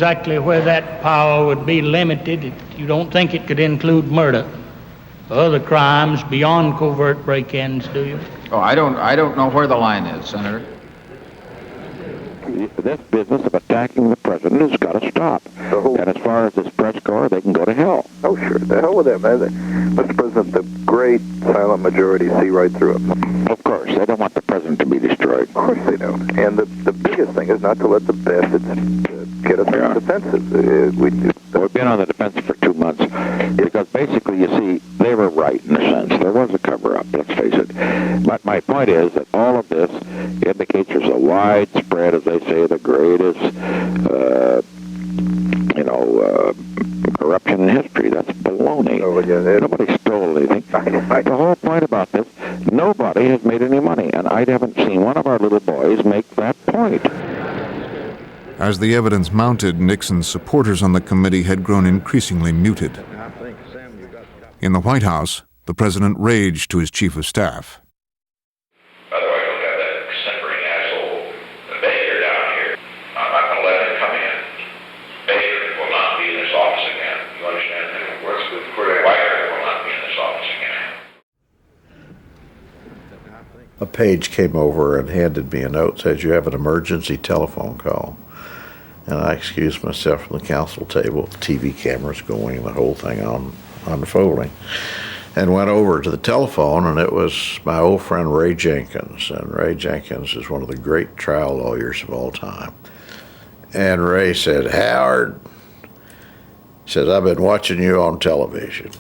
Exactly where that power would be limited. You don't think it could include murder, other crimes beyond covert break-ins, do you? Oh, I don't know where the line is, Senator. This business of attacking the president has got to stop. And as far as this press corps, they can go to hell. Oh, sure. The hell with them. Mr. President, the great silent majority see right through it. Of course. They don't want the president to be destroyed. Of course they don't. And the biggest thing is not to let the bastards get us on the defensive. We've been on the defensive for 2 months because basically, you see, they were right in a sense. There was a cover-up, let's face it. But my point is that all of this indicates there's a widespread, as they say, the greatest, corruption in history. That's baloney. Oh, yeah, Nobody stole anything. The whole point about this, nobody has made any money, and I haven't seen one of our little boys make that point. As the evidence mounted, Nixon's supporters on the committee had grown increasingly muted. In the White House, the president raged to his chief of staff. By the way, we've got that simpering asshole, the Baker down here. I'm not going to let him come in. Baker will not be in this office again. You understand? Whitaker will not be in this office again. A page came over and handed me a note, says you have an emergency telephone call. And I excused myself from the council table, the TV cameras going, the whole thing on unfolding, and went over to the telephone, and it was my old friend Ray Jenkins. And Ray Jenkins is one of the great trial lawyers of all time. And Ray said, Howard, he says, I've been watching you on television,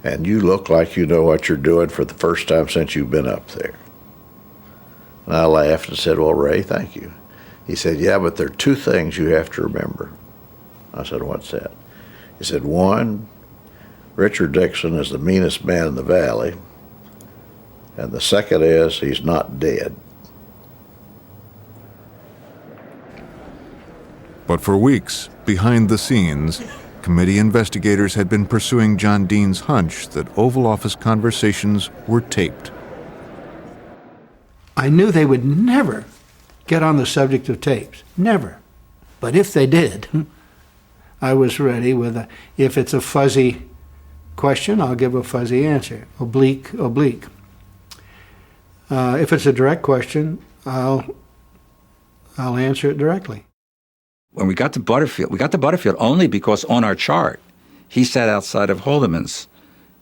and you look like you know what you're doing for the first time since you've been up there. And I laughed and said, well, Ray, thank you. He said, yeah, but there are two things you have to remember. I said, what's that? He said, one, Richard Nixon is the meanest man in the valley, and the second is he's not dead. But for weeks, behind the scenes, committee investigators had been pursuing John Dean's hunch that Oval Office conversations were taped. I knew they would never get on the subject of tapes. Never. But if they did, I was ready with if it's a fuzzy question, I'll give a fuzzy answer. Oblique. If it's a direct question, I'll answer it directly. When we got to Butterfield only because on our chart, he sat outside of Haldeman's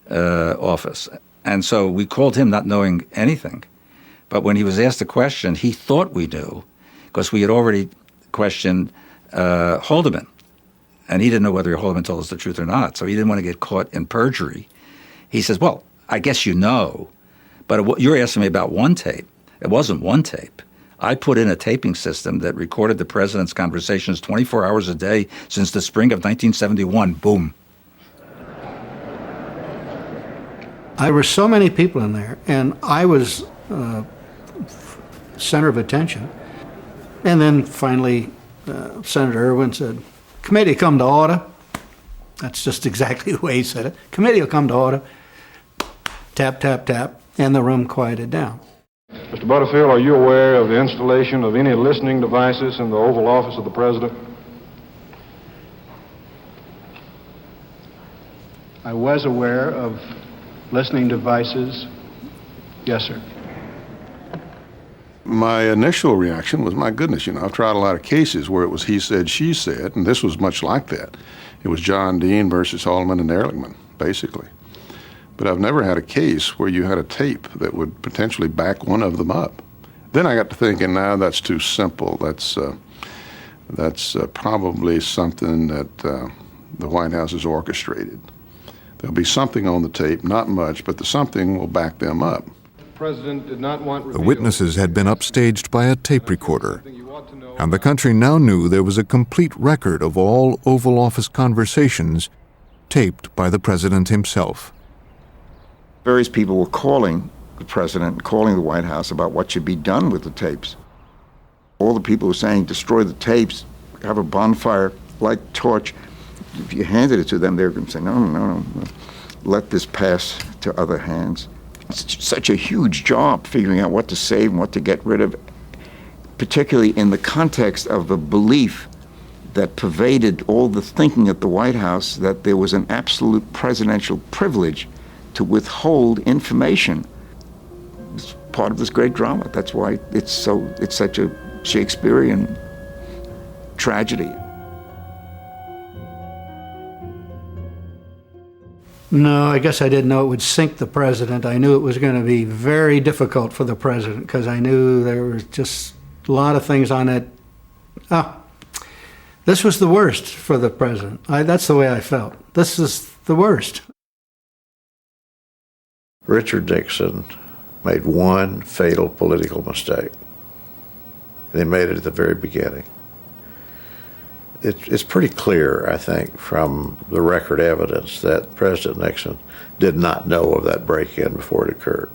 office. And so we called him not knowing anything. But when he was asked a question, he thought we knew because we had already questioned Haldeman. And he didn't know whether Haldeman told us the truth or not. So he didn't want to get caught in perjury. He says, well, I guess you know. But you're asking me about one tape. It wasn't one tape. I put in a taping system that recorded the president's conversations 24 hours a day since the spring of 1971. Boom. There were so many people in there, and I was center of attention. And then finally, Senator Irwin said, committee come to order. That's just exactly the way he said it. Committee will come to order. Tap, tap, tap, and the room quieted down. Mr. Butterfield, are you aware of the installation of any listening devices in the Oval Office of the President? I was aware of listening devices. Yes, sir. My initial reaction was, my goodness, I've tried a lot of cases where it was he said, she said, and this was much like that. It was John Dean versus Haldeman and Ehrlichman, basically. But I've never had a case where you had a tape that would potentially back one of them up. Then I got to thinking, now that's too simple. That's probably something that the White House has orchestrated. There'll be something on the tape, not much, but the something will back them up. The President did not want The witnesses had been upstaged by a tape recorder, and the country now knew there was a complete record of all Oval Office conversations taped by the president himself. Various people were calling the president, calling the White House about what should be done with the tapes. All the people were saying, destroy the tapes, have a bonfire, light torch. If you handed it to them, they were going to say, no, let this pass to other hands. It's such a huge job figuring out what to save and what to get rid of. particularly in the context of the belief that pervaded all the thinking at the White House that there was an absolute presidential privilege to withhold information. It's part of this great drama. That's why it's such a Shakespearean tragedy. No, I guess I didn't know it would sink the president. I knew it was going to be very difficult for the president because I knew there was just a lot of things on it. This was the worst for the president. That's the way I felt. This is the worst. Richard Nixon made one fatal political mistake, and he made it at the very beginning. It's pretty clear, I think, from the record evidence that President Nixon did not know of that break-in before it occurred.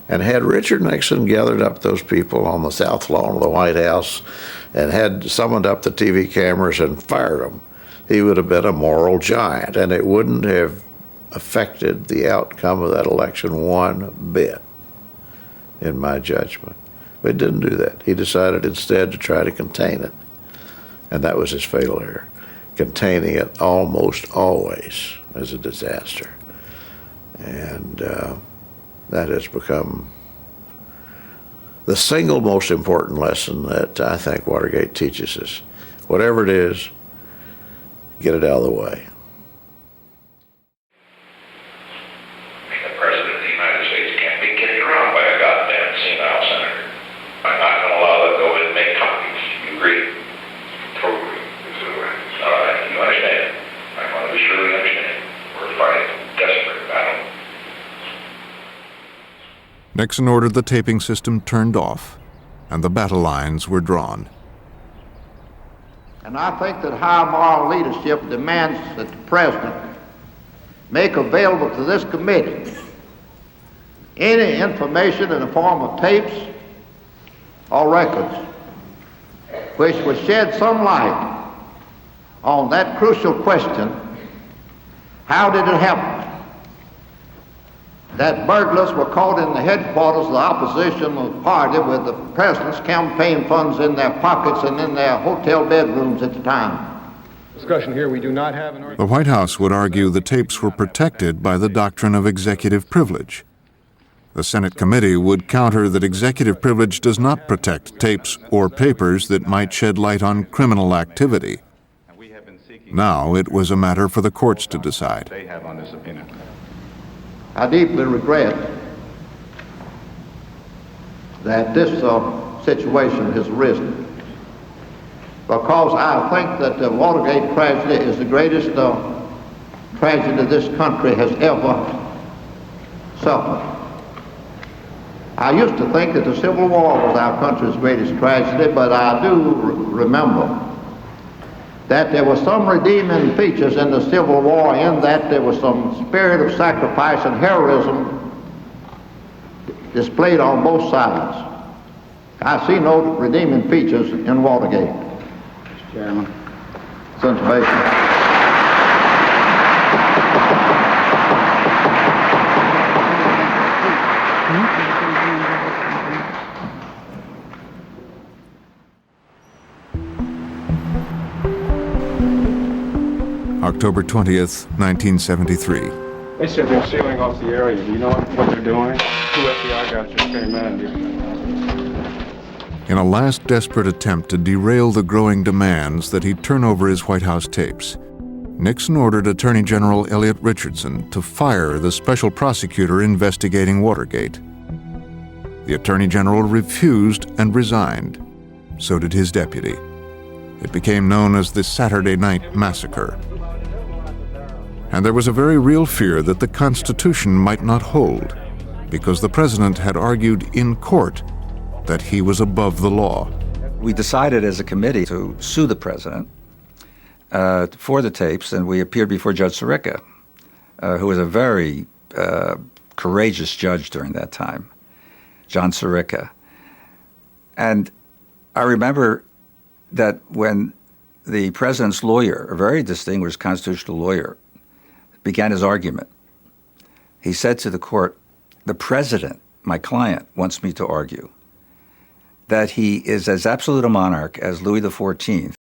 And had Richard Nixon gathered up those people on the south lawn of the White House and had summoned up the TV cameras and fired them, he would have been a moral giant, and it wouldn't have affected the outcome of that election one bit, in my judgment. But he didn't do that. He decided instead to try to contain it. And that was his fatal error. Containing it almost always is a disaster. And that has become the single most important lesson that I think Watergate teaches us. Whatever it is, get it out of the way. The President of the United States can't be kicked around by a goddamn senile senator. I'm not going to allow them to go in and make copies. You agree? Totally. All right, you understand? I want to be sure you understand. We're fighting a desperate battle. Nixon ordered the taping system turned off, and the battle lines were drawn. And I think that high moral leadership demands that the President make available to this committee any information in the form of tapes or records which would shed some light on that crucial question: how did it happen that burglars were caught in the headquarters of the opposition party with the president's campaign funds in their pockets and in their hotel bedrooms at the time? Discussion here, we do not have an... The White House would argue the tapes were protected by the doctrine of executive privilege. The Senate committee would counter that executive privilege does not protect tapes or papers that might shed light on criminal activity. Now it was a matter for the courts to decide. They have on this opinion. I deeply regret that this situation has arisen, because I think that the Watergate tragedy is the greatest tragedy this country has ever suffered. I used to think that the Civil War was our country's greatest tragedy, but I do remember that there were some redeeming features in the Civil War, in that there was some spirit of sacrifice and heroism displayed on both sides. I see no redeeming features in Watergate. Mr. Chairman. Observation. October 20th, 1973. They said they're sealing off the area. Do you know what they're doing? Two FBI guys just came in. In a last desperate attempt to derail the growing demands that he turn over his White House tapes, Nixon ordered Attorney General Elliot Richardson to fire the special prosecutor investigating Watergate. The Attorney General refused and resigned. So did his deputy. It became known as the Saturday Night Massacre. And there was a very real fear that the Constitution might not hold, because the president had argued in court that he was above the law. We decided as a committee to sue the president for the tapes, and we appeared before Judge Sirica, who was a very courageous judge during that time, John Sirica. And I remember that when the president's lawyer, a very distinguished constitutional lawyer, began his argument, he said to the court, "The president, my client, wants me to argue." that he is as absolute a monarch as Louis XIV,